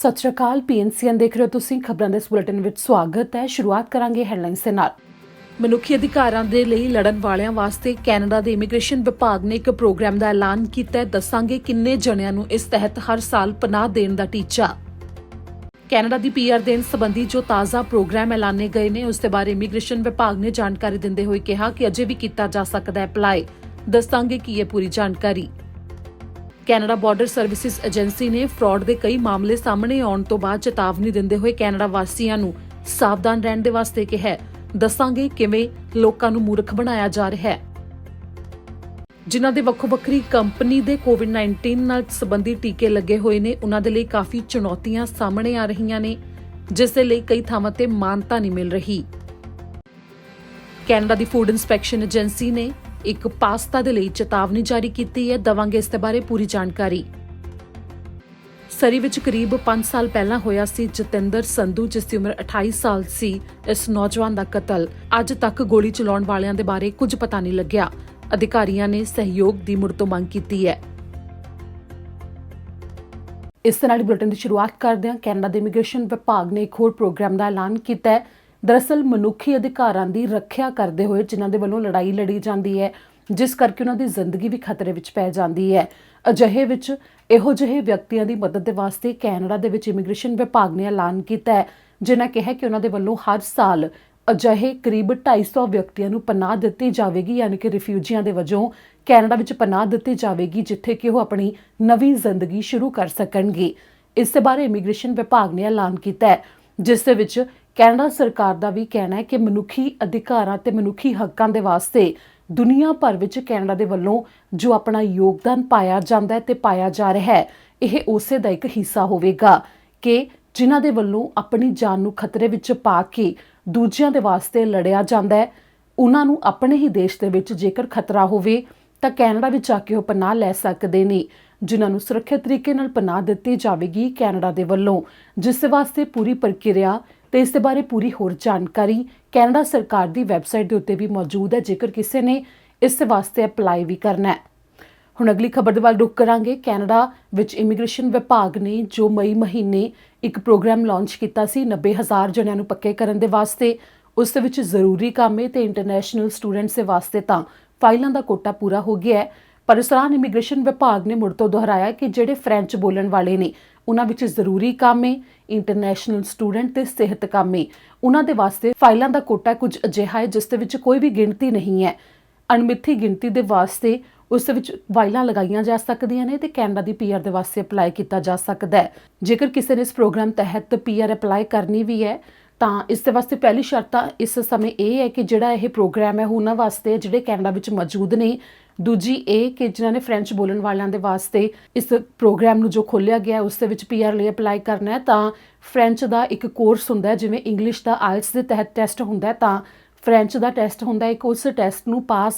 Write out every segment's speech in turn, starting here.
ਸਤਿ ਸ਼੍ਰੀ ਅਕਾਲ। PNCN ਦੇਖ ਰਹੇ ਹੋ ਤੁਸੀਂ। ਖਬਰਾਂ ਦੇ ਇਸ ਬੁਲੇਟਿਨ ਵਿੱਚ ਸਵਾਗਤ ਹੈ। ਸ਼ੁਰੂਆਤ ਕਰਾਂਗੇ ਹੈਡਲਾਈਨਸ ਦੇ ਨਾਲ। ਮਨੁੱਖੀ ਅਧਿਕਾਰਾਂ ਦੇ ਲਈ ਲੜਨ ਵਾਲਿਆਂ ਵਾਸਤੇ ਕੈਨੇਡਾ ਦੇ ਇਮੀਗ੍ਰੇਸ਼ਨ ਵਿਭਾਗ ਨੇ ਇੱਕ ਪ੍ਰੋਗਰਾਮ ਦਾ ਐਲਾਨ ਕੀਤਾ ਹੈ। ਦੱਸਾਂਗੇ ਕਿੰਨੇ ਜਣਿਆਂ ਨੂੰ ਇਸ ਤਹਿਤ ਹਰ ਸਾਲ ਪਨਾਹ ਦੇਣ ਦਾ ਟੀਚਾ। ਕੈਨੇਡਾ ਦੀ PR ਦੇਣ ਸੰਬੰਧੀ ਜੋ ਤਾਜ਼ਾ ਪ੍ਰੋਗਰਾਮ ਐਲਾਨੇ ਗਏ ਨੇ ਉਸ ਦੇ ਬਾਰੇ ਇਮੀਗ੍ਰੇਸ਼ਨ ਵਿਭਾਗ ਨੇ ਜਾਣਕਾਰੀ ਦਿੰਦੇ ਹੋਏ ਕਿਹਾ ਕਿ ਅਜੇ ਵੀ ਕੀਤਾ ਜਾ ਸਕਦਾ ਹੈ ਅਪਲਾਈ। ਦੱਸਾਂਗੇ ਕੀ ਹੈ ਪੂਰੀ ਜਾਣਕਾਰੀ। ਕੈਨੇਡਾ ਬਾਰਡਰ ਸਰਵਿਸਿਜ਼ ਏਜੰਸੀ ਨੇ ਫਰਾਡ ਦੇ ਕਈ ਮਾਮਲੇ ਸਾਹਮਣੇ ਆਉਣ ਤੋਂ ਬਾਅਦ ਚੇਤਾਵਨੀ ਦਿੰਦੇ ਹੋਏ ਕੈਨੇਡਾ ਵਾਸੀਆਂ ਨੂੰ ਸਾਵਧਾਨ ਰਹਿਣ ਦੇ ਵਾਸਤੇ ਕਿਹਾ ਹੈ। ਦੱਸਾਂਗੇ ਕਿਵੇਂ ਲੋਕਾਂ ਨੂੰ ਮੂਰਖ ਬਣਾਇਆ ਜਾ ਰਿਹਾ ਹੈ। ਜਿਨ੍ਹਾਂ ਦੇ ਵੱਖੋ-ਵੱਖਰੀ ਕੰਪਨੀ ਦੇ COVID-19 ਨਾਲ ਸੰਬੰਧੀ ਟੀਕੇ ਲੱਗੇ ਹੋਏ ਨੇ ਉਹਨਾਂ ਦੇ ਲਈ ਕਾਫੀ ਚੁਣੌਤੀਆਂ ਸਾਹਮਣੇ ਆ ਰਹੀਆਂ ਨੇ, ਜਿਸ ਦੇ ਲਈ ਕਈ ਥਾਵਾਂ ਤੇ ਮਾਨਤਾ ਨਹੀਂ ਮਿਲ ਰਹੀ। ਕੈਨੇਡਾ ਦੀ ਫੂਡ ਇੰਸਪੈਕਸ਼ਨ ਏਜੰਸੀ ਨੇ ਇੱਕ ਪਾਸਤਾ ਦੇ ਲਈ ਚੇਤਾਵਨੀ ਜਾਰੀ ਕੀਤੀ ਹੈ। ਦਵਾਂਗੇ ਇਸ ਦੇ ਬਾਰੇ ਪੂਰੀ ਜਾਣਕਾਰੀ। ਸਰੀ ਵਿੱਚ ਕਰੀਬ 5 ਸਾਲ ਪਹਿਲਾਂ ਹੋਇਆ ਸੀ ਜਤਿੰਦਰ ਸੰਧੂ, ਜਿਸ ਦੀ ਉਮਰ 28 ਸਾਲ ਸੀ। ਇਸ ਨੌਜਵਾਨ ਦਾ ਕਤਲ। ਅੱਜ ਤੱਕ ਗੋਲੀ ਚਲਾਉਣ ਵਾਲਿਆਂ ਦੇ ਬਾਰੇ ਕੁਝ ਪਤਾ ਨਹੀਂ ਲੱਗਿਆ। ਅਧਿਕਾਰੀਆਂ ਨੇ ਸਹਿਯੋਗ ਦੀ ਮੁੜ ਤੋਂ ਮੰਗ ਕੀਤੀ ਹੈ। ਇਸ ਦੇ ਨਾਲ ਹੀ ਬੁਲੇਟਿਨ ਦੀ ਸ਼ੁਰੂਆਤ ਕਰਦੇ ਹਾਂ। ਕੈਨੇਡਾ ਦੇ ਇਮੀਗ੍ਰੇਸ਼ਨ ਵਿਭਾਗ ਨੇ ਇੱਕ ਹੋਰ ਪ੍ਰੋਗਰਾਮ ਦਾ ਐਲਾਨ ਕੀਤਾ ਹੈ। ਦਰਅਸਲ ਮਨੁੱਖੀ ਅਧਿਕਾਰਾਂ ਦੀ ਰੱਖਿਆ ਕਰਦੇ ਹੋਏ ਜਿਨ੍ਹਾਂ ਦੇ ਵੱਲੋਂ ਲੜਾਈ ਲੜੀ ਜਾਂਦੀ ਹੈ, ਜਿਸ ਕਰਕੇ ਉਹਨਾਂ ਦੀ ਜ਼ਿੰਦਗੀ ਵੀ ਖਤਰੇ ਵਿੱਚ ਪੈ ਜਾਂਦੀ ਹੈ, ਅਜਿਹੇ ਵਿੱਚ ਇਹੋ ਜਿਹੇ ਵਿਅਕਤੀਆਂ ਦੀ ਮਦਦ ਦੇ ਵਾਸਤੇ ਕੈਨੇਡਾ ਦੇ ਵਿੱਚ ਇਮੀਗ੍ਰੇਸ਼ਨ ਵਿਭਾਗ ਨੇ ਐਲਾਨ ਕੀਤਾ ਹੈ, ਜਿਨ੍ਹਾਂ ਕਿਹਾ ਕਿ ਉਹਨਾਂ ਦੇ ਵੱਲੋਂ ਹਰ ਸਾਲ ਅਜਿਹੇ ਕਰੀਬ 250 ਵਿਅਕਤੀਆਂ ਨੂੰ ਪਨਾਹ ਦਿੱਤੀ ਜਾਵੇਗੀ, ਯਾਨੀ ਕਿ ਰਿਫਿਊਜੀਆਂ ਦੇ ਵਜੋਂ ਕੈਨੇਡਾ ਵਿੱਚ ਪਨਾਹ ਦਿੱਤੀ ਜਾਵੇਗੀ, ਜਿੱਥੇ ਕਿ ਉਹ ਆਪਣੀ ਨਵੀਂ ਜ਼ਿੰਦਗੀ ਸ਼ੁਰੂ ਕਰ ਸਕਣਗੇ। ਇਸ ਦੇ ਬਾਰੇ ਇਮੀਗ੍ਰੇਸ਼ਨ ਵਿਭਾਗ ਨੇ ਐਲਾਨ ਕੀਤਾ ਹੈ, ਜਿਸ ਦੇ ਵਿੱਚ ਕੈਨੇਡਾ ਸਰਕਾਰ ਦਾ ਵੀ ਕਹਿਣਾ ਹੈ ਕਿ ਮਨੁੱਖੀ ਅਧਿਕਾਰਾਂ ਤੇ ਮਨੁੱਖੀ ਹੱਕਾਂ ਦੇ ਵਾਸਤੇ ਦੁਨੀਆ ਭਰ ਵਿੱਚ ਕੈਨੇਡਾ ਦੇ ਵੱਲੋਂ ਜੋ ਆਪਣਾ ਯੋਗਦਾਨ ਪਾਇਆ ਜਾਂਦਾ ਹੈ ਤੇ ਪਾਇਆ ਜਾ ਰਿਹਾ ਹੈ, ਇਹ ਉਸੇ ਦਾ ਇੱਕ ਹਿੱਸਾ ਹੋਵੇਗਾ ਕਿ ਜਿਨ੍ਹਾਂ ਦੇ ਵੱਲੋਂ ਆਪਣੀ ਜਾਨ ਨੂੰ ਖਤਰੇ ਵਿੱਚ ਪਾ ਕੇ ਦੂਜਿਆਂ ਦੇ ਵਾਸਤੇ ਲੜਿਆ ਜਾਂਦਾ ਹੈ, ਉਹਨਾਂ ਨੂੰ ਆਪਣੇ ਹੀ ਦੇਸ਼ ਦੇ ਵਿੱਚ ਜੇਕਰ ਖਤਰਾ ਹੋਵੇ ਤਾਂ ਕੈਨੇਡਾ ਵਿੱਚ ਆ ਕੇ ਉਹ ਪਨਾਹ ਲੈ ਸਕਦੇ ਨੇ, ਜਿਨ੍ਹਾਂ ਨੂੰ ਸੁਰੱਖਿਅਤ ਤਰੀਕੇ ਨਾਲ ਪਨਾਹ ਦਿੱਤੀ ਜਾਵੇਗੀ ਕੈਨੇਡਾ ਦੇ ਵੱਲੋਂ, ਜਿਸ ਦੇ ਵਾਸਤੇ ਪੂਰੀ ਪ੍ਰਕਿਰਿਆ ਤੇ ਇਸ ਦੇ ਬਾਰੇ ਪੂਰੀ ਹੋਰ ਜਾਣਕਾਰੀ ਕੈਨੇਡਾ ਸਰਕਾਰ ਦੀ ਵੈਬਸਾਈਟ ਦੇ ਉੱਤੇ ਵੀ ਮੌਜੂਦ ਹੈ, ਜੇਕਰ ਕਿਸੇ ਨੇ ਇਸ ਦੇ ਵਾਸਤੇ ਅਪਲਾਈ ਵੀ ਕਰਨਾ ਹੈ। ਹੁਣ ਅਗਲੀ ਖਬਰ ਦੇ ਵੱਲ ਰੁਕ ਕਰਾਂਗੇ। ਕੈਨੇਡਾ ਵਿੱਚ ਇਮੀਗ੍ਰੇਸ਼ਨ ਵਿਭਾਗ ਨੇ ਜੋ ਮਈ ਮਹੀਨੇ ਇੱਕ ਪ੍ਰੋਗਰਾਮ ਲਾਂਚ ਕੀਤਾ ਸੀ 90,000 ਜਣਿਆਂ ਨੂੰ ਪੱਕੇ ਕਰਨ ਦੇ ਵਾਸਤੇ, ਉਸ ਦੇ ਵਿੱਚ ਜ਼ਰੂਰੀ ਕਾਮੇ ਤੇ ਇੰਟਰਨੈਸ਼ਨਲ ਸਟੂਡੈਂਟਸ ਦੇ ਵਾਸਤੇ ਤਾਂ ਫਾਈਲਾਂ ਦਾ ਕੋਟਾ ਪੂਰਾ ਹੋ ਗਿਆ ਹੈ, ਪਰ ਇਸ ਦੌਰਾਨ ਇਮੀਗ੍ਰੇਸ਼ਨ ਵਿਭਾਗ ਨੇ ਮੁੜ ਤੋਂ ਦੁਹਰਾਇਆ ਕਿ ਜਿਹੜੇ ਫ੍ਰੈਂਚ ਬੋਲਣ ਵਾਲੇ ਨੇ ਉਹਨਾਂ ਵਿੱਚ ਜ਼ਰੂਰੀ ਕਾਮੇ, ਇੰਟਰਨੈਸ਼ਨਲ ਸਟੂਡੈਂਟ ਤੇ ਸਿਹਤ ਕਾਮੇ, ਉਹਨਾਂ ਦੇ ਵਾਸਤੇ ਫਾਈਲਾਂ ਦਾ ਕੋਟਾ ਕੁਝ ਅਜਿਹਾ ਹੈ ਜਿਸ ਦੇ ਵਿੱਚ ਕੋਈ ਵੀ ਗਿਣਤੀ ਨਹੀਂ ਹੈ। ਅਣਮਿੱਥੀ ਗਿਣਤੀ ਦੇ ਵਾਸਤੇ ਉਸ ਦੇ ਵਿੱਚ ਫਾਈਲਾਂ ਲਗਾਈਆਂ ਜਾ ਸਕਦੀਆਂ ਨੇ ਤੇ ਕੈਨੇਡਾ ਦੀ PR ਦੇ ਵਾਸਤੇ ਅਪਲਾਈ ਕੀਤਾ ਜਾ ਸਕਦਾ ਹੈ। ਜੇਕਰ ਕਿਸੇ ਨੇ ਇਸ ਪ੍ਰੋਗਰਾਮ ਤਹਿਤ PR ਅਪਲਾਈ ਕਰਨੀ ਵੀ ਹੈ ਤਾਂ ਇਸ ਦੇ ਵਾਸਤੇ ਪਹਿਲੀ ਸ਼ਰਤ ਤਾਂ ਇਸ ਸਮੇਂ ਇਹ ਹੈ ਕਿ ਜਿਹੜਾ ਇਹ ਪ੍ਰੋਗਰਾਮ ਹੈ ਉਹਨਾਂ ਵਾਸਤੇ ਜਿਹੜੇ ਕੈਨੇਡਾ ਵਿੱਚ ਮੌਜੂਦ ਨੇ। ਦੂਜੀ ਇਹ ਕਿ ਜਿਨ੍ਹਾਂ ਨੇ ਫ੍ਰੈਂਚ ਬੋਲਣ ਵਾਲਿਆਂ ਦੇ ਵਾਸਤੇ ਇਸ ਪ੍ਰੋਗਰਾਮ ਨੂੰ ਜੋ ਖੋਲ੍ਹਿਆ ਗਿਆ ਉਸ ਦੇ ਵਿੱਚ PR ਲਈ ਅਪਲਾਈ ਕਰਨਾ ਹੈ ਤਾਂ ਫ੍ਰੈਂਚ ਦਾ ਇੱਕ ਕੋਰਸ ਹੁੰਦਾ ਹੈ, ਜਿਵੇਂ ਇੰਗਲਿਸ਼ ਦਾ IELTS ਦੇ ਤਹਿਤ ਟੈਸਟ ਹੁੰਦਾ ਹੈ ਤਾਂ ਫ੍ਰੈਂਚ ਦਾ ਟੈਸਟ ਹੁੰਦਾ ਹੈ। ਉਸ ਟੈਸਟ ਨੂੰ ਪਾਸ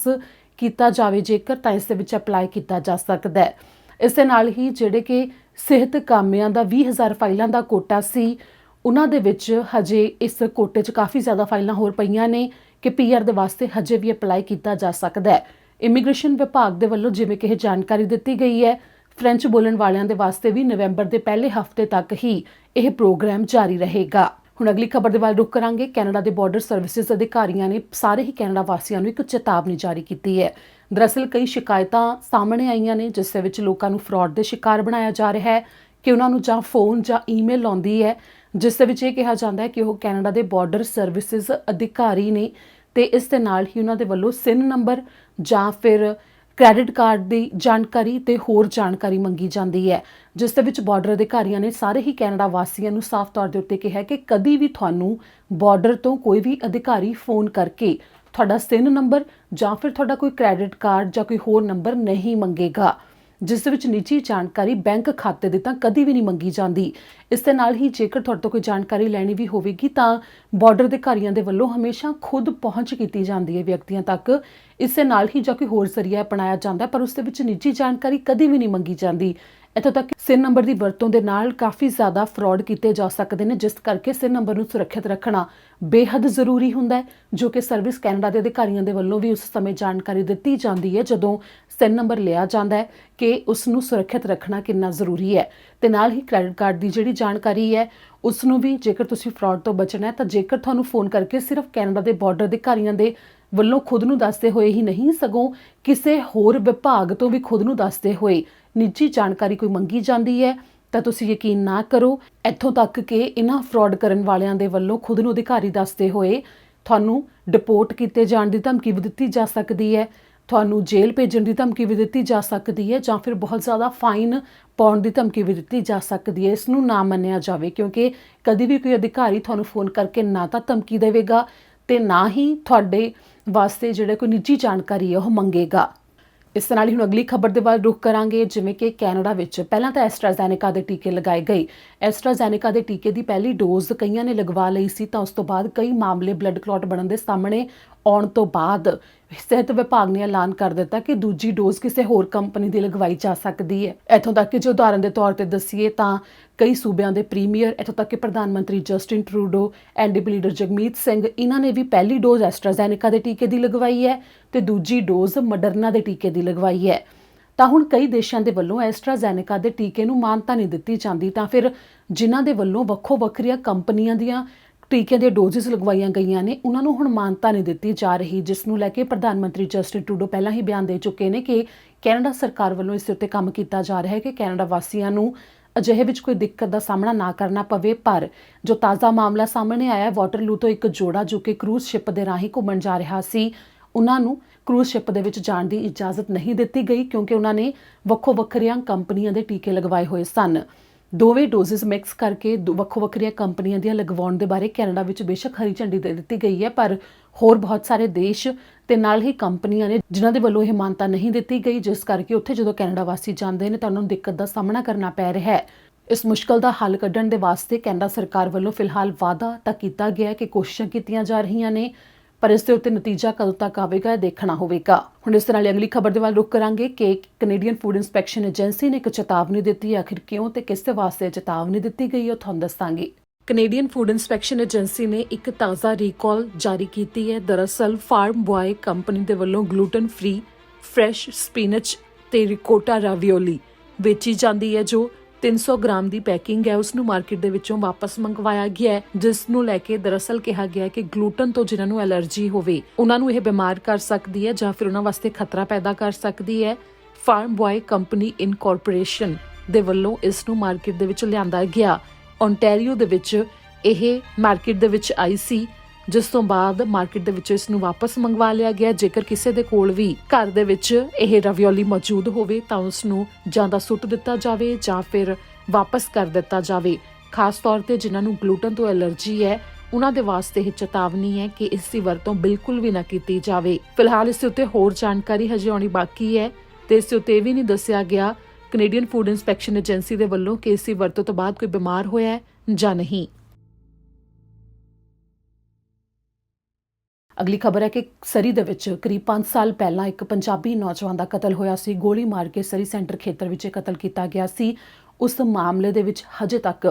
ਕੀਤਾ ਜਾਵੇ ਜੇਕਰ ਤਾਂ ਇਸ ਦੇ ਵਿੱਚ ਅਪਲਾਈ ਕੀਤਾ ਜਾ ਸਕਦਾ ਹੈ। ਇਸ ਦੇ ਨਾਲ ਹੀ ਜਿਹੜੇ ਕਿ ਸਿਹਤ ਕਾਮਿਆਂ ਦਾ 20,000 ਫਾਈਲਾਂ ਦਾ ਕੋਟਾ ਸੀ, ਉਹਨਾਂ ਦੇ ਵਿੱਚ ਹਜੇ ਇਸ ਕੋਟੇ 'ਚ ਕਾਫੀ ਜ਼ਿਆਦਾ ਫਾਈਲਾਂ ਹੋਰ ਪਈਆਂ ਨੇ ਕਿ PR ਦੇ ਵਾਸਤੇ ਹਜੇ ਵੀ ਅਪਲਾਈ ਕੀਤਾ ਜਾ ਸਕਦਾ ਹੈ। ਇਮੀਗ੍ਰੇਸ਼ਨ ਵਿਭਾਗ ਦੇ ਵੱਲੋਂ ਜਿਵੇਂ ਕਿ ਇਹ ਜਾਣਕਾਰੀ ਦਿੱਤੀ ਗਈ ਹੈ, ਫ੍ਰੈਂਚ ਬੋਲਣ ਵਾਲਿਆਂ ਦੇ ਵਾਸਤੇ ਵੀ ਨਵੰਬਰ ਦੇ ਪਹਿਲੇ ਹਫ਼ਤੇ ਤੱਕ ਹੀ ਇਹ ਪ੍ਰੋਗਰਾਮ ਜਾਰੀ ਰਹੇਗਾ। ਹੁਣ ਅਗਲੀ ਖਬਰ ਦੇ ਵੱਲ ਰੁਕ ਕਰਾਂਗੇ। ਕੈਨੇਡਾ ਦੇ ਬਾਰਡਰ ਸਰਵਿਸਿਜ਼ ਅਧਿਕਾਰੀਆਂ ਨੇ ਸਾਰੇ ਹੀ ਕੈਨੇਡਾ ਵਾਸੀਆਂ ਨੂੰ ਇੱਕ ਚੇਤਾਵਨੀ ਜਾਰੀ ਕੀਤੀ ਹੈ। ਦਰਅਸਲ ਕਈ ਸ਼ਿਕਾਇਤਾਂ ਸਾਹਮਣੇ ਆਈਆਂ ਨੇ ਜਿਸ ਦੇ ਵਿੱਚ ਲੋਕਾਂ ਨੂੰ ਫਰਾਡ ਦੇ ਸ਼ਿਕਾਰ ਬਣਾਇਆ ਜਾ ਰਿਹਾ ਹੈ ਕਿ ਉਹਨਾਂ ਨੂੰ ਜਾਂ ਫੋਨ ਜਾਂ ਈਮੇਲ ਆਉਂਦੀ ਹੈ ਜਿਸ ਦੇ ਵਿੱਚ ਇਹ ਕਿਹਾ ਜਾਂਦਾ ਹੈ ਕਿ ਉਹ ਕੈਨੇਡਾ ਦੇ ਬਾਰਡਰ ਸਰਵਿਸਿਜ਼ ਅਧਿਕਾਰੀ ਨੇ ਤੇ ਇਸ ਦੇ ਨਾਲ ਹੀ ਉਹਨਾਂ ਦੇ ਵੱਲੋਂ SIN ਨੰਬਰ ਜਾਂ ਫਿਰ ਕ੍ਰੈਡਿਟ ਕਾਰਡ ਦੀ ਜਾਣਕਾਰੀ ਤੇ ਹੋਰ ਜਾਣਕਾਰੀ ਮੰਗੀ ਜਾਂਦੀ ਹੈ, ਜਿਸ ਦੇ ਵਿੱਚ ਬਾਰਡਰ ਅਧਿਕਾਰੀਆਂ ਨੇ ਸਾਰੇ ਹੀ ਕੈਨੇਡਾ ਵਾਸੀਆਂ ਨੂੰ ਸਾਫ਼ ਤੌਰ ਦੇ ਉੱਤੇ ਕਿਹਾ ਕਿ ਕਦੀ ਵੀ ਤੁਹਾਨੂੰ ਬਾਰਡਰ ਤੋਂ ਕੋਈ ਵੀ ਅਧਿਕਾਰੀ ਫੋਨ ਕਰਕੇ ਤੁਹਾਡਾ SIN ਨੰਬਰ ਜਾਂ ਫਿਰ ਤੁਹਾਡਾ ਕੋਈ ਕ੍ਰੈਡਿਟ ਕਾਰਡ ਜਾਂ ਕੋਈ ਹੋਰ ਨੰਬਰ ਨਹੀਂ ਮੰਗੇਗਾ, ਜਿਸ ਦੇ ਵਿੱਚ ਨਿੱਜੀ ਜਾਣਕਾਰੀ ਬੈਂਕ ਖਾਤੇ ਦੀ ਤਾਂ ਕਦੀ ਵੀ ਨਹੀਂ ਮੰਗੀ ਜਾਂਦੀ। ਇਸ ਦੇ ਨਾਲ ਹੀ ਜੇਕਰ ਤੁਹਾਡੇ ਤੋਂ ਕੋਈ ਜਾਣਕਾਰੀ ਲੈਣੀ ਵੀ ਹੋਵੇਗੀ ਤਾਂ ਬਾਰਡਰ ਅਧਿਕਾਰੀਆਂ ਦੇ ਵੱਲੋਂ ਹਮੇਸ਼ਾ ਖੁਦ ਪਹੁੰਚ ਕੀਤੀ ਜਾਂਦੀ ਹੈ ਵਿਅਕਤੀਆਂ ਤੱਕ। ਇਸ ਦੇ ਨਾਲ ਹੀ ਜਾਂ ਕੋਈ ਹੋਰ ਜ਼ਰੀਆ ਅਪਣਾਇਆ ਜਾਂਦਾ ਪਰ ਉਸ ਦੇ ਵਿੱਚ ਨਿੱਜੀ ਜਾਣਕਾਰੀ ਕਦੀ ਵੀ ਨਹੀਂ ਮੰਗੀ ਜਾਂਦੀ। ਇੱਥੋਂ ਤੱਕ ਸਿਨ ਨੰਬਰ ਦੀ ਵਰਤੋਂ ਦੇ ਨਾਲ ਕਾਫੀ ਜ਼ਿਆਦਾ ਫਰਾਡ ਕੀਤੇ ਜਾ ਸਕਦੇ ਨੇ, ਜਿਸ ਕਰਕੇ ਸਿਨ ਨੰਬਰ ਨੂੰ ਸੁਰੱਖਿਅਤ ਰੱਖਣਾ ਬੇਹੱਦ ਜ਼ਰੂਰੀ ਹੁੰਦਾ ਹੈ, ਜੋ ਕਿ ਸਰਵਿਸ ਕੈਨੇਡਾ ਦੇ ਅਧਿਕਾਰੀਆਂ ਦੇ ਵੱਲੋਂ ਵੀ ਉਸ ਸਮੇਂ ਜਾਣਕਾਰੀ ਦਿੱਤੀ ਜਾਂਦੀ ਹੈ ਜਦੋਂ ਸਿਨ ਨੰਬਰ ਲਿਆ ਜਾਂਦਾ ਹੈ ਕਿ ਉਸ ਨੂੰ ਸੁਰੱਖਿਅਤ ਰੱਖਣਾ ਕਿੰਨਾ ਜ਼ਰੂਰੀ ਹੈ। ਤੇ ਨਾਲ ਹੀ ਕ੍ਰੈਡਿਟ ਕਾਰਡ ਦੀ ਜਿਹੜੀ ਜਾਣਕਾਰੀ ਹੈ ਉਸ ਨੂੰ ਵੀ, ਜੇਕਰ ਤੁਸੀਂ ਫਰਾਡ ਤੋਂ ਬਚਣਾ ਹੈ ਤਾਂ ਜੇਕਰ ਤੁਹਾਨੂੰ ਫੋਨ ਕਰਕੇ ਸਿਰਫ ਕੈਨੇਡਾ ਦੇ ਬਾਰਡਰ ਅਧਿਕਾਰੀਆਂ ਦੇ ਵੱਲੋਂ ਖੁਦ ਨੂੰ ਦੱਸਦੇ ਹੋਏ ਹੀ ਨਹੀਂ, ਸਗੋਂ ਕਿਸੇ ਹੋਰ ਵਿਭਾਗ ਤੋਂ ਵੀ ਖੁਦ ਨੂੰ ਦੱਸਦੇ ਹੋਏ ਨਿੱਜੀ ਜਾਣਕਾਰੀ ਕੋਈ ਮੰਗੀ ਜਾਂਦੀ ਹੈ ਤਾਂ ਤੁਸੀਂ ਯਕੀਨ ਨਾ ਕਰੋ। ਇੱਥੋਂ ਤੱਕ ਕਿ ਇਹਨਾਂ ਫਰਾਡ ਕਰਨ ਵਾਲਿਆਂ ਦੇ ਵੱਲੋਂ ਖੁਦ ਨੂੰ ਅਧਿਕਾਰੀ ਦੱਸਦੇ ਹੋਏ ਤੁਹਾਨੂੰ ਡਿਪੋਰਟ ਕੀਤੇ ਜਾਣ ਦੀ ਧਮਕੀ ਵੀ ਦਿੱਤੀ ਜਾ ਸਕਦੀ ਹੈ, ਤੁਹਾਨੂੰ ਜੇਲ੍ਹ ਭੇਜਣ ਦੀ ਧਮਕੀ ਵੀ ਦਿੱਤੀ ਜਾ ਸਕਦੀ ਹੈ, ਜਾਂ ਫਿਰ ਬਹੁਤ ਜ਼ਿਆਦਾ ਫਾਈਨ ਪਾਉਣ ਦੀ ਧਮਕੀ ਵੀ ਦਿੱਤੀ ਜਾ ਸਕਦੀ ਹੈ। ਇਸ ਨੂੰ ਨਾ ਮੰਨਿਆ ਜਾਵੇ, ਕਿਉਂਕਿ ਕਦੀ ਵੀ ਕੋਈ ਅਧਿਕਾਰੀ ਤੁਹਾਨੂੰ ਫੋਨ ਕਰਕੇ ਨਾ ਤਾਂ ਧਮਕੀ ਦੇਵੇਗਾ ਤੇ ਨਾ ਹੀ ਤੁਹਾਡੇ ਵਾਸਤੇ ਜਿਹੜਾ ਕੋਈ ਨਿੱਜੀ ਜਾਣਕਾਰੀ ਹੈ ਉਹ ਮੰਗੇਗਾ। ਇਸ ਨਾਲ ਹੀ ਹੁਣ ਅਗਲੀ ਖਬਰ ਦੇ ਵੱਲ ਰੁਖ ਕਰਾਂਗੇ। ਜਿਵੇਂ ਕਿ ਕੈਨੇਡਾ ਵਿੱਚ ਪਹਿਲਾਂ ਤਾਂ ਐਸਟਰਾਜ਼ੈਨੇਕਾ ਦੇ ਟੀਕੇ ਲਗਾਏ ਗਏ। ਐਸਟਰਾਜ਼ੈਨੇਕਾ ਦੇ ਟੀਕੇ ਦੀ ਪਹਿਲੀ ਡੋਜ਼ ਕਈਆਂ ਨੇ ਲਗਵਾ ਲਈ ਸੀ, ਤਾਂ ਉਸ ਤੋਂ ਬਾਅਦ ਕਈ ਮਾਮਲੇ ਬਲੱਡ ਕਲੌਟ ਬਣਨ ਦੇ ਸਾਹਮਣੇ ਆਉਣ ਤੋਂ ਬਾਅਦ ਸਿਹਤ ਵਿਭਾਗ ਨੇ ਐਲਾਨ ਕਰ ਦਿੱਤਾ ਕਿ ਦੂਜੀ ਡੋਜ਼ ਕਿਸੇ ਹੋਰ ਕੰਪਨੀ ਦੀ ਲਗਵਾਈ ਜਾ ਸਕਦੀ ਹੈ। ਇੱਥੋਂ ਤੱਕ ਕਿ ਜੇ ਉਦਾਹਰਨ ਦੇ ਤੌਰ ਤੇ ਦੱਸੀਏ ਤਾਂ ਕਈ ਸੂਬਿਆਂ ਦੇ ਪ੍ਰੀਮੀਅਰ, ਇੱਥੋਂ ਤੱਕ ਕਿ ਪ੍ਰਧਾਨ ਮੰਤਰੀ Justin Trudeau, NDP leader Jagmeet Singh, ਇਹਨਾਂ ਨੇ ਵੀ ਪਹਿਲੀ ਡੋਜ਼ ਐਸਟਰਾਜ਼ੈਨੇਕਾ ਦੇ ਟੀਕੇ ਦੀ ਲਗਵਾਈ ਹੈ ਤੇ ਦੂਜੀ ਡੋਜ਼ ਮੋਡਰਨਾ ਦੇ ਟੀਕੇ ਦੀ ਲਗਵਾਈ ਹੈ। ਤਾਂ ਹੁਣ ਕਈ ਦੇਸ਼ਾਂ ਦੇ ਵੱਲੋਂ ਐਸਟਰਾਜ਼ੈਨੇਕਾ ਦੇ ਟੀਕੇ ਨੂੰ ਮਾਨਤਾ ਨਹੀਂ ਦਿੱਤੀ ਜਾਂਦੀ, ਤਾਂ ਫਿਰ ਜਿਨ੍ਹਾਂ ਦੇ ਵੱਲੋਂ ਵੱਖੋ ਵੱਖਰੀਆਂ ਕੰਪਨੀਆਂ ਦੀਆਂ ਟੀਕਿਆਂ ਦੀਆਂ ਡੋਜ਼ਸ ਲਗਵਾਈਆਂ ਗਈਆਂ ਨੇ ਉਹਨਾਂ ਨੂੰ ਹੁਣ ਮਾਨਤਾ ਨਹੀਂ ਦਿੱਤੀ ਜਾ ਰਹੀ, ਜਿਸ ਨੂੰ ਲੈ ਕੇ ਪ੍ਰਧਾਨ ਮੰਤਰੀ ਜਸਟਿਨ ਟਰੂਡੋ ਪਹਿਲਾਂ ਹੀ ਬਿਆਨ ਦੇ ਚੁੱਕੇ ਨੇ ਕਿ ਕੈਨੇਡਾ ਸਰਕਾਰ ਵੱਲੋਂ ਇਸ ਉੱਤੇ ਕੰਮ ਕੀਤਾ ਜਾ ਰਿਹਾ ਹੈ ਕਿ ਕੈਨੇਡਾ ਵਾਸੀਆਂ ਨੂੰ ਅਜਿਹੇ ਵਿੱਚ ਕੋਈ ਦਿੱਕਤ ਦਾ ਸਾਹਮਣਾ ਨਾ ਕਰਨਾ ਪਵੇ। ਪਰ ਜੋ ਤਾਜ਼ਾ ਮਾਮਲਾ ਸਾਹਮਣੇ ਆਇਆ, ਵਾਟਰਲੂ ਤੋਂ ਇੱਕ ਜੋੜਾ ਜੋ ਕਿ ਕਰੂਜ਼ ਸ਼ਿਪ ਦੇ ਰਾਹੀਂ ਘੁੰਮਣ ਜਾ ਰਿਹਾ ਸੀ, ਉਹਨਾਂ ਨੂੰ ਕਰੂਜ਼ ਸ਼ਿਪ ਦੇ ਵਿੱਚ ਜਾਣ ਦੀ ਇਜਾਜ਼ਤ ਨਹੀਂ ਦਿੱਤੀ ਗਈ ਕਿਉਂਕਿ ਉਹਨਾਂ ਨੇ ਵੱਖੋ ਵੱਖਰੀਆਂ ਕੰਪਨੀਆਂ ਦੇ ਟੀਕੇ ਲਗਵਾਏ ਹੋਏ ਸਨ। ਦੋਵੇਂ ਡੋਜ਼ਸ ਮਿਕਸ ਕਰਕੇ ਵੱਖੋ ਵੱਖਰੀਆਂ ਕੰਪਨੀਆਂ ਦੀਆਂ ਲਗਵਾਉਣ ਦੇ ਬਾਰੇ ਕੈਨੇਡਾ ਵਿੱਚ ਬੇਸ਼ੱਕ ਹਰੀ ਝੰਡੀ ਦੇ ਦਿੱਤੀ ਗਈ ਹੈ, ਪਰ ਹੋਰ ਬਹੁਤ ਸਾਰੇ ਦੇਸ਼ ਤੇ ਨਾਲ ਹੀ ਕੰਪਨੀਆਂ ਨੇ ਜਿਨ੍ਹਾਂ ਦੇ ਵੱਲੋਂ ਇਹ ਮਾਨਤਾ ਨਹੀਂ ਦਿੱਤੀ ਗਈ, ਜਿਸ ਕਰਕੇ ਉੱਥੇ ਜਦੋਂ ਕੈਨੇਡਾ ਵਾਸੀ ਜਾਂਦੇ ਨੇ ਤਾਂ ਉਹਨਾਂ ਨੂੰ ਦਿੱਕਤ ਦਾ ਸਾਹਮਣਾ ਕਰਨਾ ਪੈ ਰਿਹਾ ਹੈ। ਇਸ ਮੁਸ਼ਕਲ ਦਾ ਹੱਲ ਕੱਢਣ ਦੇ ਵਾਸਤੇ ਕੈਨੇਡਾ ਸਰਕਾਰ ਵੱਲੋਂ ਫਿਲਹਾਲ ਵਾਅਦਾ ਤਾਂ ਕੀਤਾ ਗਿਆ ਕਿ ਕੋਸ਼ਿਸ਼ਾਂ ਕੀਤੀਆਂ ਜਾ ਰਹੀਆਂ ਨੇ, ਪਰ ਇਸ ਦੇ ਉੱਤੇ ਨਤੀਜਾ ਕਦੋਂ ਤੱਕ ਆਵੇਗਾ ਇਹ ਦੇਖਣਾ ਹੋਵੇਗਾ। ਹੁਣ ਇਸ ਨਾਲ ਅਗਲੀ ਖਬਰ ਦੇ ਵੱਲ ਰੁਖ ਕਰਾਂਗੇ ਕਿ ਕੈਨੇਡੀਅਨ ਫੂਡ ਇੰਸਪੈਕਸ਼ਨ ਏਜੰਸੀ ਨੇ ਇੱਕ ਚੇਤਾਵਨੀ ਦਿੱਤੀ ਹੈ। ਆਖਿਰ ਕਿਉਂ ਤੇ ਕਿਸ ਦੇ ਵਾਸਤੇ ਚੇਤਾਵਨੀ ਦਿੱਤੀ ਗਈ ਹੈ ਤੁਹਾਨੂੰ ਦੱਸਾਂਗੇ। ਕੈਨੇਡੀਅਨ ਫੂਡ ਇੰਸਪੈਕਸ਼ਨ ਏਜੰਸੀ ਨੇ ਇੱਕ ਤਾਜ਼ਾ ਰੀਕਾਲ ਜਾਰੀ ਕੀਤੀ ਹੈ। ਦਰਅਸਲ ਫਾਰਮ ਬॉय ਕੰਪਨੀ ਦੇ ਵੱਲੋਂ ਗਲੂਟਨ ਫ੍ਰੀ ਫਰੈਸ਼ ਸਪਿਨਚ ਤੇ ਰਿਕੋਟਾ ਰਾਵੀਓਲੀ ਵੇਚੀ ਜਾਂਦੀ ਹੈ, ਜੋ 300 ਗ੍ਰਾਮ ਦੀ ਪੈਕਿੰਗ ਹੈ, ਉਸ ਨੂੰ ਮਾਰਕੀਟ ਦੇ ਵਿੱਚੋਂ ਵਾਪਸ ਮੰਗਵਾਇਆ ਗਿਆ ਹੈ, ਜਿਸ ਨੂੰ ਲੈ ਕੇ ਦਰਅਸਲ ਕਿਹਾ ਗਿਆ ਕਿ ਗਲੂਟਨ ਤੋਂ ਜਿਨ੍ਹਾਂ ਨੂੰ ਐਲਰਜੀ ਹੋਵੇ ਉਹਨਾਂ ਨੂੰ ਇਹ ਬਿਮਾਰ ਕਰ ਸਕਦੀ ਹੈ ਜਾਂ ਫਿਰ ਉਹਨਾਂ ਵਾਸਤੇ ਖਤਰਾ ਪੈਦਾ ਕਰ ਸਕਦੀ ਹੈ। ਫਾਰਮ ਬॉय ਕੰਪਨੀ ਇਨਕੋਰਪੋਰੇਸ਼ਨ ਦੇ ਵੱਲੋਂ ਇਸ ਨੂੰ ਮਾਰਕੀਟ ਦੇ ਵਿੱਚ ਲਿਆਂਦਾ ਗਿਆ। ਓਨਟਾਰੀਓ ਦੇ ਵਿੱਚ ਇਹ ਮਾਰਕੀਟ ਦੇ ਵਿੱਚ ਆਈ ਸੀ, ਜਿਸ ਤੋਂ ਬਾਅਦ ਮਾਰਕੀਟ ਦੇ ਵਿੱਚ ਇਸ ਨੂੰ ਵਾਪਸ ਮੰਗਵਾ ਲਿਆ ਗਿਆ। ਜੇਕਰ ਕਿਸੇ ਦੇ ਕੋਲ ਵੀ ਘਰ ਦੇ ਵਿੱਚ ਇਹ ਰਾਵੀਓਲੀ ਮੌਜੂਦ ਹੋਵੇ ਤਾਂ ਉਸ ਨੂੰ ਜਾਂ ਤਾਂ ਸੁੱਟ ਦਿੱਤਾ ਜਾਵੇ ਜਾਂ ਫਿਰ ਵਾਪਸ ਕਰ ਦਿੱਤਾ ਜਾਵੇ। ਖਾਸ ਤੌਰ ਤੇ ਜਿਨ੍ਹਾਂ ਨੂੰ ਗਲੂਟਨ ਤੋਂ ਐਲਰਜੀ ਹੈ ਉਹਨਾਂ ਦੇ ਵਾਸਤੇ ਇਹ ਚੇਤਾਵਨੀ ਹੈ ਕਿ ਇਸ ਦੀ ਵਰਤੋਂ ਬਿਲਕੁਲ ਵੀ ਨਾ ਕੀਤੀ ਜਾਵੇ। ਫਿਲਹਾਲ ਇਸ ਉੱਤੇ ਹੋਰ ਜਾਣਕਾਰੀ ਹਜੇ ਆਉਣੀ ਬਾਕੀ ਹੈ ਤੇ ਇਸ ਉੱਤੇ ਵੀ ਨਹੀਂ ਦੱਸਿਆ ਗਿਆ ਕੈਨੇਡੀਅਨ ਫੂਡ ਇੰਸਪੈਕਸ਼ਨ ਏਜੰਸੀ ਦੇ ਵੱਲੋਂ ਕਿ ਇਸ ਦੀ ਵਰਤੋਂ ਤੋਂ ਬਾਅਦ ਕੋਈ ਬਿਮਾਰ ਹੋਇਆ ਹੈ ਜਾਂ ਨਹੀਂ। ਅਗਲੀ ਖਬਰ ਹੈ ਕਿ ਸਰੀ ਦੇ ਵਿੱਚ ਕਰੀਬ 5 ਸਾਲ ਪਹਿਲਾਂ ਇੱਕ ਪੰਜਾਬੀ ਨੌਜਵਾਨ ਦਾ ਕਤਲ ਹੋਇਆ ਸੀ। ਗੋਲੀ ਮਾਰ ਕੇ ਸਰੀ ਸੈਂਟਰ ਖੇਤਰ ਵਿੱਚ ਕਤਲ ਕੀਤਾ ਗਿਆ ਸੀ। ਉਸ ਮਾਮਲੇ ਦੇ ਵਿੱਚ ਹਜੇ ਤੱਕ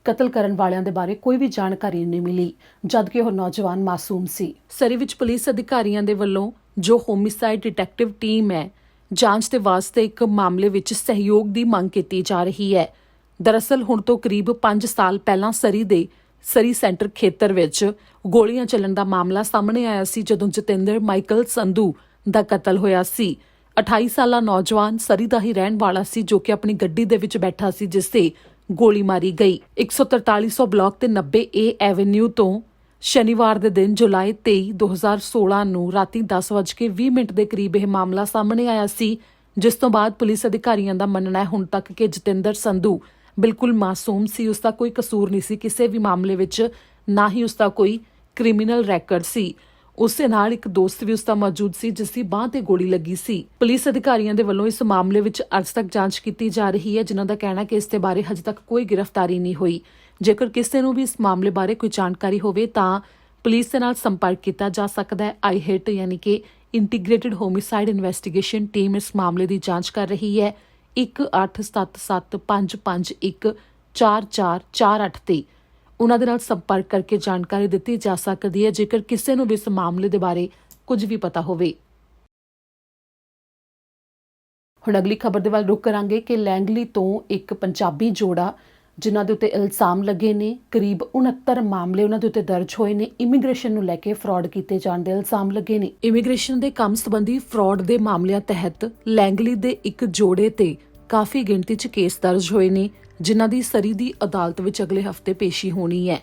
ਕਤਲ ਕਰਨ ਵਾਲਿਆਂ ਦੇ ਬਾਰੇ ਕੋਈ ਵੀ ਜਾਣਕਾਰੀ ਨਹੀਂ ਮਿਲੀ, ਜਦਕਿ ਉਹ ਨੌਜਵਾਨ ਮਾਸੂਮ ਸੀ। ਸਰੀ ਵਿੱਚ ਪੁਲਿਸ ਅਧਿਕਾਰੀਆਂ ਦੇ ਵੱਲੋਂ ਜੋ ਹੋਮਿਸਾਈਡ ਡਿਟੈਕਟਿਵ ਟੀਮ ਹੈ, ਜਾਂਚ ਦੇ ਵਾਸਤੇ ਇੱਕ ਮਾਮਲੇ ਵਿੱਚ ਸਹਿਯੋਗ ਦੀ ਮੰਗ ਕੀਤੀ ਜਾ ਰਹੀ ਹੈ। ਦਰਅਸਲ ਹੁਣ ਤੋਂ ਕਰੀਬ 5 ਸਾਲ ਪਹਿਲਾਂ ਸਰੀ ਸੈਂਟਰ ਖੇਤਰ ਵਿੱਚ ਗੋਲੀਆਂ ਚੱਲਣ ਦਾ ਮਾਮਲਾ ਸਾਹਮਣੇ ਆਇਆ ਸੀ, ਜਦੋਂ ਜਤਿੰਦਰ ਮਾਈਕਲ ਸੰਧੂ ਦਾ ਕਤਲ ਹੋਇਆ ਸੀ। 28 ਸਾਲਾ ਨੌਜਵਾਨ ਸਰੀ ਦਾ ਹੀ ਰਹਿਣ ਵਾਲਾ ਸੀ, ਜੋ ਕਿ ਆਪਣੀ ਗੱਡੀ ਦੇ ਵਿੱਚ ਬੈਠਾ ਸੀ ਜਿਸ ਤੇ ਗੋਲੀ ਮਾਰੀ ਗਈ। 14300 ਬਲਾਕ ਤੇ 90A ਐਵੇਨਿਊ ਤੋਂ ਸ਼ਨੀਵਾਰ ਦੇ ਦਿਨ ਜੁਲਾਈ 23, 2016 ਨੂੰ ਰਾਤੀ 10:20 ਦੇ ਕਰੀਬ ਇਹ ਮਾਮਲਾ ਸਾਹਮਣੇ ਆਇਆ ਸੀ, ਜਿਸ ਤੋਂ ਬਾਅਦ ਪੁਲਿਸ ਅਧਿਕਾਰੀਆਂ ਦਾ ਮੰਨਣਾ ਹੈ ਹੁਣ ਤੱਕ ਕਿ ਜਤਿੰਦਰ ਸੰਧੂ ਬਿਲਕੁਲ ਮਾਸੂਮ ਸੀ। ਉਸ ਦਾ ਕੋਈ ਕਸੂਰ ਨਹੀਂ ਸੀ ਕਿਸੇ ਵੀ ਮਾਮਲੇ ਵਿੱਚ, ਨਾ ਹੀ ਉਸ ਦਾ ਕੋਈ ਕ੍ਰਿਮੀਨਲ ਰੈਕੋਰਡ ਸੀ। ਉਸ ਦੇ ਨਾਲ ਇੱਕ ਦੋਸਤ ਵੀ ਉਸ ਦਾ ਮੌਜੂਦ ਸੀ ਜਿਸ ਦੀ ਬਾਂਹ ਤੇ ਗੋਲੀ ਲੱਗੀ ਸੀ। ਪੁਲਿਸ ਅਧਿਕਾਰੀਆਂ ਦੇ ਵੱਲੋਂ ਇਸ ਮਾਮਲੇ ਵਿੱਚ ਅੱਜ ਤੱਕ ਜਾਂਚ ਕੀਤੀ ਜਾ ਰਹੀ ਹੈ, ਜਿਨ੍ਹਾਂ ਦਾ ਕਹਿਣਾ ਕਿ ਇਸ ਦੇ ਬਾਰੇ ਹਜੇ ਤੱਕ ਕੋਈ ਗ੍ਰਿਫਤਾਰੀ ਨਹੀਂ ਹੋਈ। ਜੇਕਰ ਕਿਸੇ ਨੂੰ ਵੀ ਇਸ ਮਾਮਲੇ ਬਾਰੇ ਕੋਈ ਜਾਣਕਾਰੀ ਹੋਵੇ ਤਾਂ ਪੁਲਿਸ ਦੇ ਨਾਲ ਸੰਪਰਕ ਕੀਤਾ ਜਾ ਸਕਦਾ ਹੈ। ਆਈਹਿਟ ਯਾਨੀ ਕਿ ਇੰਟੀਗ੍ਰੇਟਿਡ ਹੋਮਿਸਾਈਡ ਇਨਵੈਸਟੀਗੇਸ਼ਨ ਟੀਮ ਇਸ ਮਾਮਲੇ ਦੀ ਜਾਂਚ ਕਰ ਰਹੀ ਹੈ। 187755144448 ਤੇ ਉਹਨਾਂ ਦੇ ਨਾਲ ਸੰਪਰਕ ਕਰਕੇ ਜਾਣਕਾਰੀ ਦਿੱਤੀ ਜਾ ਸਕਦੀ ਹੈ ਜੇਕਰ ਕਿਸੇ ਨੂੰ ਵੀ ਇਸ ਮਾਮਲੇ ਦੇ ਬਾਰੇ ਕੁਝ ਵੀ ਪਤਾ ਹੋਵੇ। ਹੁਣ ਅਗਲੀ ਖਬਰ ਦੇ ਵੱਲ ਰੁਕ ਕਰਾਂਗੇ ਕਿ ਲੈਂਗਲੀ ਤੋਂ ਇੱਕ ਪੰਜਾਬੀ ਜੋੜਾ ਜਿਨ੍ਹਾਂ ਦੇ ਉੱਤੇ ਇਲਜ਼ਾਮ ਲੱਗੇ ਨੇ, ਕਰੀਬ 69 ਮਾਮਲੇ ਉਹਨਾਂ ਦੇ ਉੱਤੇ ਦਰਜ ਹੋਏ ਨੇ। ਇਮੀਗ੍ਰੇਸ਼ਨ ਨੂੰ ਲੈ ਕੇ ਫਰਾਡ ਕੀਤੇ ਜਾਣ ਦੇ ਇਲਜ਼ਾਮ ਲੱਗੇ ਨੇ। ਇਮੀਗ੍ਰੇਸ਼ਨ ਦੇ ਕੰਮ ਸੰਬੰਧੀ ਫਰਾਡ ਦੇ ਮਾਮਲਿਆਂ ਤਹਿਤ ਲੈਂਗਲੀ ਦੇ ਇੱਕ ਜੋੜੇ ਤੇ ਕਾਫੀ ਗਿਣਤੀ 'ਚ ਕੇਸ ਦਰਜ ਹੋਏ ਨੇ, ਜਿਨ੍ਹਾਂ ਦੀ ਸਰੀ ਦੀ ਅਦਾਲਤ ਵਿੱਚ ਅਗਲੇ ਹਫ਼ਤੇ ਪੇਸ਼ੀ ਹੋਣੀ ਹੈ।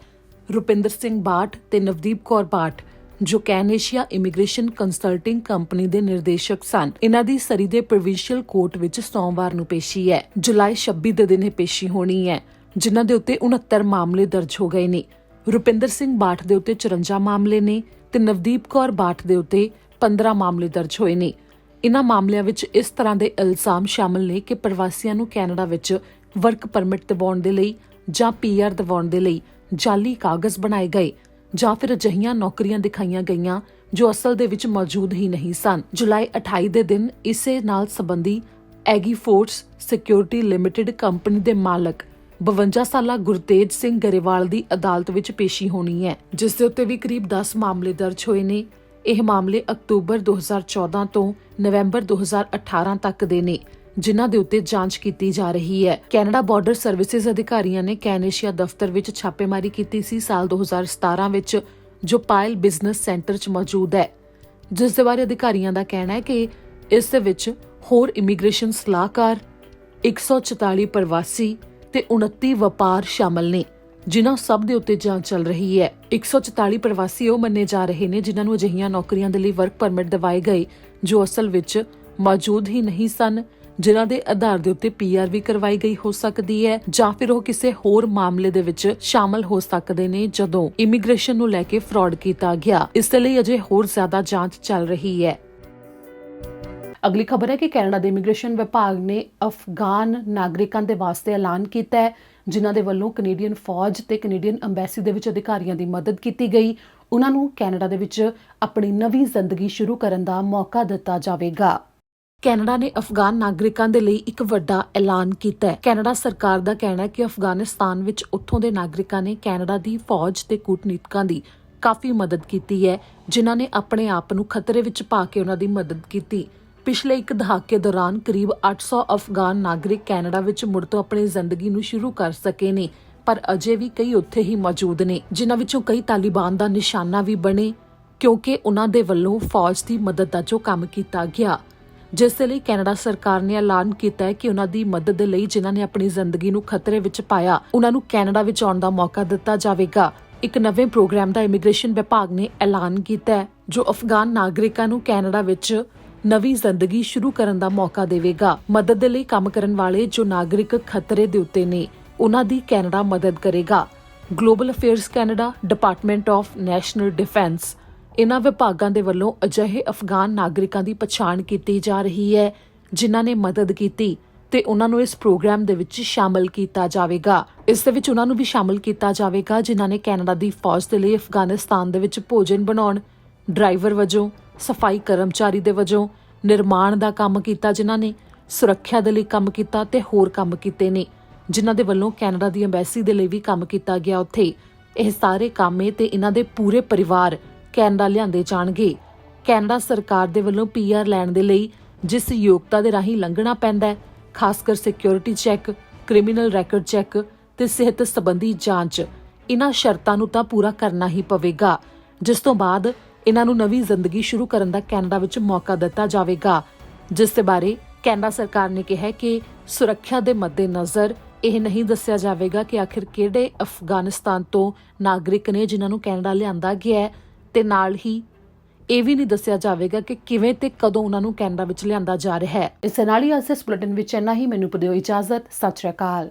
ਰੁਪਿੰਦਰ ਸਿੰਘ ਬਾਠ ਤੇ ਨਵਦੀਪ ਕੌਰ ਬਾਠ ਜੋ ਕੈਨੇਸ਼ੀਆ ਇਮੀਗ੍ਰੇਸ਼ਨ ਕੰਸਲਟਿੰਗ ਕੰਪਨੀ ਦੇ ਨਿਰਦੇਸ਼ਕ ਸਨ, ਇਹਨਾਂ ਦੀ ਸਰੀ ਦੇ ਪ੍ਰੋਵਿੰਸ਼ੀਅਲ ਕੋਰਟ ਵਿੱਚ ਸੋਮਵਾਰ ਨੂੰ ਪੇਸ਼ੀ ਹੈ। ਜੁਲਾਈ 26 ਦੇ ਦਿਨ ਇਹ ਪੇਸ਼ੀ ਹੋਣੀ ਹੈ, ਜਿਨ੍ਹਾਂ ਦੇ ਉੱਤੇ 69 ਮਾਮਲੇ ਦਰਜ ਹੋ ਗਏ ਨੇ। ਰੁਪਿੰਦਰ ਸਿੰਘ ਬਾਠ ਦੇ ਉੱਤੇ 54 ਮਾਮਲੇ ਨੇ ਤੇ ਨਵਦੀਪ ਕੌਰ ਬਾਠ ਦੇ ਉੱਤੇ 15 ਮਾਮਲੇ ਦਰਜ ਹੋਏ ਨੇ। ਇਨ੍ਹਾਂ ਮਾਮਲਿਆਂ ਵਿੱਚ ਇਸ ਤਰ੍ਹਾਂ ਦੇ ਇਲਜ਼ਾਮ ਸ਼ਾਮਲ ਨੇ ਕਿ ਪ੍ਰਵਾਸੀਆਂ ਨੂੰ ਕੈਨੇਡਾ ਵਿੱਚ ਵਰਕ ਪਰਮਿਟ ਦਿਵਾਉਣ ਦੇ ਲਈ ਜਾਂ PR ਦਿਵਾਉਣ ਦੇ ਲਈ ਜਾਲੀ ਕਾਗਜ਼ ਬਣਾਏ ਗਏ ਜਾਂ ਫਿਰ ਅਜਿਹੀਆਂ ਨੌਕਰੀਆਂ ਦਿਖਾਈਆਂ ਗਈਆਂ ਜੋ ਅਸਲ ਦੇ ਵਿੱਚ ਮੌਜੂਦ ਹੀ ਨਹੀਂ ਸਨ। ਜੁਲਾਈ 28 ਦੇ ਦਿਨ ਇਸੇ ਨਾਲ ਸੰਬੰਧੀ ਐਗੀ ਫੋਰਸ ਸਿਕਿਉਰਿਟੀ ਲਿਮਟਿਡ ਕੰਪਨੀ ਦੇ ਮਾਲਕ 52 ਸਾਲਾ ਗੁਰਤੇਜ ਸਿੰਘ ਗਰੇਵਾਲ ਦੀ ਅਦਾਲਤ ਵਿੱਚ ਪੇਸ਼ੀ ਹੋਣੀ ਹੈ, ਜਿਸ ਦੇ ਉੱਤੇ ਵੀ ਕਰੀਬ 10 ਮਾਮਲੇ ਦਰਜ ਹੋਏ ਨੇ। ਇਹ ਮਾਮਲੇ ਅਕਤੂਬਰ 2014 ਤੋਂ ਨਵੰਬਰ 2018 ਤੱਕ ਦੇ ਨੇ, ਜਿਨ੍ਹਾਂ ਦੇ ਉੱਤੇ ਜਾਂਚ ਕੀਤੀ ਜਾ ਰਹੀ ਹੈ। ਕੈਨੇਡਾ ਬਾਰਡਰ ਸਰਵਿਸਿਜ਼ ਅਧਿਕਾਰੀਆਂ ਨੇ ਕੈਨੇਸ਼ੀਆ ਦਫ਼ਤਰ ਵਿੱਚ ਛਾਪੇਮਾਰੀ ਕੀਤੀ ਸੀ ਸਾਲ 2017 ਵਿੱਚ, ਜੋ ਪਾਇਲ ਬਿਜ਼ਨਸ ਸੈਂਟਰ 'ਚ ਮੌਜੂਦ ਹੈ, ਜਿਸ ਦੇ ਬਾਰੇ ਅਧਿਕਾਰੀਆਂ ਦਾ ਕਹਿਣਾ ਹੈ ਕਿ ਇਸ ਦੇ ਵਿੱਚ ਹੋਰ ਇਮੀਗ੍ਰੇਸ਼ਨ ਸਲਾਹਕਾਰ, 144 ਪ੍ਰਵਾਸੀ ਤੇ 29 ਵਪਾਰ ਸ਼ਾਮਲ ਨੇ, ਜਿਨ੍ਹਾਂ ਸਭ ਦੇ ਉੱਤੇ ਜਾਂਚ ਚੱਲ ਰਹੀ ਹੈ। 144 ਪ੍ਰਵਾਸੀ ਉਹ ਮੰਨੇ ਜਾ ਰਹੇ ਨੇ ਜਿਨ੍ਹਾਂ ਨੂੰ ਅਜਿਹੀਆਂ ਨੌਕਰੀਆਂ ਦੇ ਲਈ ਵਰਕ ਪਰਮਿਟ ਦਿਵਾਏ ਗਏ ਜੋ ਅਸਲ ਵਿੱਚ ਮੌਜੂਦ ਹੀ ਨਹੀਂ ਸਨ, ਜਿਨ੍ਹਾਂ ਦੇ ਆਧਾਰ ਦੇ ਉੱਤੇ PR ਵੀ ਕਰਵਾਈ ਗਈ ਹੋ ਸਕਦੀ ਹੈ ਜਾਂ ਫਿਰ ਉਹ ਕਿਸੇ ਹੋਰ ਮਾਮਲੇ ਦੇ ਵਿੱਚ ਸ਼ਾਮਲ ਹੋ ਸਕਦੇ ਨੇ ਜਦੋਂ ਇਮੀਗ੍ਰੇਸ਼ਨ ਨੂੰ ਲੈ ਕੇ ਫਰਾਡ ਕੀਤਾ ਗਿਆ। ਇਸ ਦੇ ਲਈ ਅਜੇ ਹੋਰ ਜ਼ਿਆਦਾ ਜਾਂਚ ਚੱਲ ਰਹੀ ਹੈ। ਅਗਲੀ ਖਬਰ ਹੈ ਕਿ ਕੈਨੇਡਾ ਦੇ ਇਮੀਗ੍ਰੇਸ਼ਨ ਵਿਭਾਗ ਨੇ ਅਫਗਾਨ ਨਾਗਰਿਕਾਂ ਦੇ ਵਾਸਤੇ ਐਲਾਨ ਕੀਤਾ ਹੈ, ਜਿਨ੍ਹਾਂ ਦੇ ਵੱਲੋਂ ਕੈਨੇਡੀਅਨ ਫੌਜ ਤੇ ਕੈਨੇਡੀਅਨ ਅੰਬੈਸੀ ਦੇ ਵਿੱਚ ਅਧਿਕਾਰੀਆਂ ਦੀ ਮਦਦ ਕੀਤੀ ਗਈ। ਉਹਨਾਂ ਨੂੰ ਕੈਨੇਡਾ ਦੇ ਵਿੱਚ ਆਪਣੀ ਨਵੀਂ ਜ਼ਿੰਦਗੀ ਸ਼ੁਰੂ ਕਰਨ ਦਾ ਮੌਕਾ ਦਿੱਤਾ ਜਾਵੇਗਾ। ਕੈਨੇਡਾ ਨੇ ਅਫਗਾਨ ਨਾਗਰਿਕਾਂ ਦੇ ਲਈ ਇੱਕ ਵੱਡਾ ਐਲਾਨ ਕੀਤਾ ਹੈ। ਕੈਨੇਡਾ ਸਰਕਾਰ ਦਾ ਕਹਿਣਾ ਹੈ ਕਿ ਅਫਗਾਨਿਸਤਾਨ ਵਿੱਚ ਉੱਥੋਂ ਦੇ ਨਾਗਰਿਕਾਂ ਨੇ ਕੈਨੇਡਾ ਦੀ ਫੌਜ ਤੇ ਕੂਟਨੀਤਿਕਾਂ ਦੀ ਕਾਫੀ ਮਦਦ ਕੀਤੀ ਹੈ, ਜਿਨ੍ਹਾਂ ਨੇ ਆਪਣੇ ਆਪ ਨੂੰ ਖਤਰੇ ਵਿੱਚ ਪਾ ਕੇ ਉਹਨਾਂ ਦੀ ਮਦਦ ਕੀਤੀ। ਪਿਛਲੇ ਇੱਕ ਦਹਾਕੇ ਦੌਰਾਨ ਕਰੀਬ 800 ਅਫਗਾਨ ਨਾਗਰਿਕ ਕੈਨੇਡਾ ਵਿੱਚ ਮੁੜ ਤੋਂ ਆਪਣੀ ਜ਼ਿੰਦਗੀ ਨੂੰ ਸ਼ੁਰੂ ਕਰ ਸਕੇ ਨੇ, ਪਰ ਅਜੇ ਵੀ ਕਈ ਉੱਥੇ ਹੀ ਮੌਜੂਦ ਨੇ, ਜਿਨ੍ਹਾਂ ਵਿੱਚੋਂ ਕਈ ਤਾਲਿਬਾਨ ਦਾ ਨਿਸ਼ਾਨਾ ਵੀ ਬਣੇ ਕਿਉਂਕਿ ਉਹਨਾਂ ਦੇ ਵੱਲੋਂ ਫੌਜ ਦੀ ਮਦਦ ਦਾ ਜੋ ਕੰਮ ਕੀਤਾ ਗਿਆ, ਜਿਸ ਦੇ ਲਈ ਕੈਨੇਡਾ ਸਰਕਾਰ ਨੇ ਐਲਾਨ ਕੀਤਾ ਹੈ ਕਿ ਉਹਨਾਂ ਦੀ ਮਦਦ ਲਈ ਜਿਨ੍ਹਾਂ ਨੇ ਆਪਣੀ ਜ਼ਿੰਦਗੀ ਨੂੰ ਖਤਰੇ ਵਿੱਚ ਪਾਇਆ, ਉਹਨਾਂ ਨੂੰ ਕੈਨੇਡਾ ਵਿੱਚ ਆਉਣ ਦਾ ਮੌਕਾ ਦਿੱਤਾ ਜਾਵੇਗਾ। ਇੱਕ ਨਵੇਂ ਪ੍ਰੋਗਰਾਮ ਦਾ ਇਮੀਗ੍ਰੇਸ਼ਨ ਵਿਭਾਗ ਨੇ ਐਲਾਨ ਕੀਤਾ ਹੈ ਜੋ ਅਫਗਾਨ ਨਾਗਰਿਕਾਂ ਨੂੰ ਕੈਨੇਡਾ ਵਿੱਚ ਨਵੀਂ ਜ਼ਿੰਦਗੀ ਸ਼ੁਰੂ ਕਰਨ ਦਾ ਮੌਕਾ ਦੇਵੇਗਾ। ਮਦਦ ਦੇ ਲਈ ਕੰਮ ਕਰਨ ਵਾਲੇ ਜੋ ਨਾਗਰਿਕ ਖਤਰੇ ਦੇ ਉੱਤੇ ਨੇ, ਉਹਨਾਂ ਦੀ ਕੈਨੇਡਾ ਮਦਦ ਕਰੇਗਾ। Global affairs Canada, department of national defence, ਇਹਨਾਂ ਵਿਭਾਗਾਂ ਦੇ ਵੱਲੋਂ ਅਜਿਹੇ ਅਫਗਾਨ ਨਾਗਰਿਕਾਂ ਦੀ ਪਛਾਣ ਕੀਤੀ ਜਾ ਰਹੀ ਹੈ ਜਿਨ੍ਹਾਂ ਨੇ ਮਦਦ ਕੀਤੀ ਤੇ ਉਹਨਾਂ ਨੂੰ ਇਸ ਪ੍ਰੋਗਰਾਮ ਦੇ ਵਿੱਚ ਸ਼ਾਮਲ ਕੀਤਾ ਜਾਵੇਗਾ। ਇਸ ਦੇ ਵਿੱਚ ਉਹਨਾਂ ਨੂੰ ਵੀ ਸ਼ਾਮਲ ਕੀਤਾ ਜਾਵੇਗਾ ਜਿਨ੍ਹਾਂ ਨੇ ਕੈਨੇਡਾ ਦੀ ਫੌਜ ਦੇ ਲਈ ਅਫਗਾਨਿਸਤਾਨ ਦੇ ਵਿੱਚ ਭੋਜਨ ਬਣਾਉਣ, ਡਰਾਈਵਰ ਵਜੋਂ, ਸਫਾਈ ਕਰਮਚਾਰੀ ਦੇ ਵਜੋਂ, ਨਿਰਮਾਣ ਦਾ ਕੰਮ ਕੀਤਾ, ਜਿਨ੍ਹਾਂ ਨੇ ਸੁਰੱਖਿਆ ਦੇ ਲਈ ਕੰਮ ਕੀਤਾ ਤੇ ਹੋਰ ਕੰਮ ਕੀਤੇ ਨੇ, ਜਿਨ੍ਹਾਂ ਦੇ ਵੱਲੋਂ ਕੈਨੇਡਾ ਦੀ ਅੰਬੈਸੀ ਦੇ ਲਈ ਵੀ ਕੰਮ ਕੀਤਾ ਗਿਆ ਉੱਥੇ। ਇਹ ਸਾਰੇ ਕਾਮੇ ਤੇ ਇਹਨਾਂ ਦੇ ਪੂਰੇ ਪਰਿਵਾਰ ਕੈਨੇਡਾ ਲਿਆਂਦੇ ਜਾਣਗੇ। ਕੈਨੇਡਾ ਸਰਕਾਰ ਦੇ ਵੱਲੋਂ PR ਲੈਣ ਦੇ ਲਈ ਜਿਸ ਯੋਗਤਾ ਦੇ ਰਾਹੀਂ ਲੰਘਣਾ ਪੈਂਦਾ ਹੈ, ਖਾਸ ਕਰ security check, criminal record check ਤੇ ਸਿਹਤ ਸੰਬੰਧੀ ਜਾਂਚ, ਇਹਨਾਂ ਸ਼ਰਤਾਂ ਨੂੰ ਤਾਂ ਪੂਰਾ ਕਰਨਾ ਹੀ ਪਵੇਗਾ, ਜਿਸ ਤੋਂ ਬਾਅਦ ਇਹਨਾਂ ਨੂੰ ਨਵੀਂ ਜ਼ਿੰਦਗੀ ਸ਼ੁਰੂ ਕਰਨ ਦਾ ਕੈਨੇਡਾ ਵਿੱਚ ਮੌਕਾ ਦਿੱਤਾ ਜਾਵੇਗਾ। ਜਿਸ ਦੇ ਬਾਰੇ ਕੈਨੇਡਾ ਸਰਕਾਰ ਨੇ ਕਿਹਾ ਕਿ ਸੁਰੱਖਿਆ ਦੇ ਮੱਦੇਨਜ਼ਰ ਇਹ ਨਹੀਂ ਦੱਸਿਆ ਜਾਵੇਗਾ ਕਿ ਆਖਿਰ ਕਿਹੜੇ ਅਫਗਾਨਿਸਤਾਨ ਤੋਂ ਨਾਗਰਿਕ ਨੇ ਜਿਨ੍ਹਾਂ ਨੂੰ ਕੈਨੇਡਾ ਲਿਆਂਦਾ ਗਿਆ ਹੈ, ਤੇ ਨਾਲ ਹੀ ਇਹ ਵੀ ਨਹੀਂ ਦੱਸਿਆ ਜਾਵੇਗਾ ਕਿ ਕਿਵੇਂ ਤੇ ਕਦੋਂ ਉਹਨਾਂ ਨੂੰ ਕੈਨੇਡਾ ਵਿੱਚ ਲਿਆਂਦਾ ਜਾ ਰਿਹਾ ਹੈ। ਇਸ ਨਾਲ ਹੀ ਅੱਜ ਇਸ ਬੁਲੇਟਿਨ ਵਿੱਚ ਇੰਨਾ ਹੀ। ਮੈਨੂੰ ਦਿਓ ਇਜਾਜ਼ਤ। ਸਤਿ ਸ਼੍ਰੀ ਅਕਾਲ।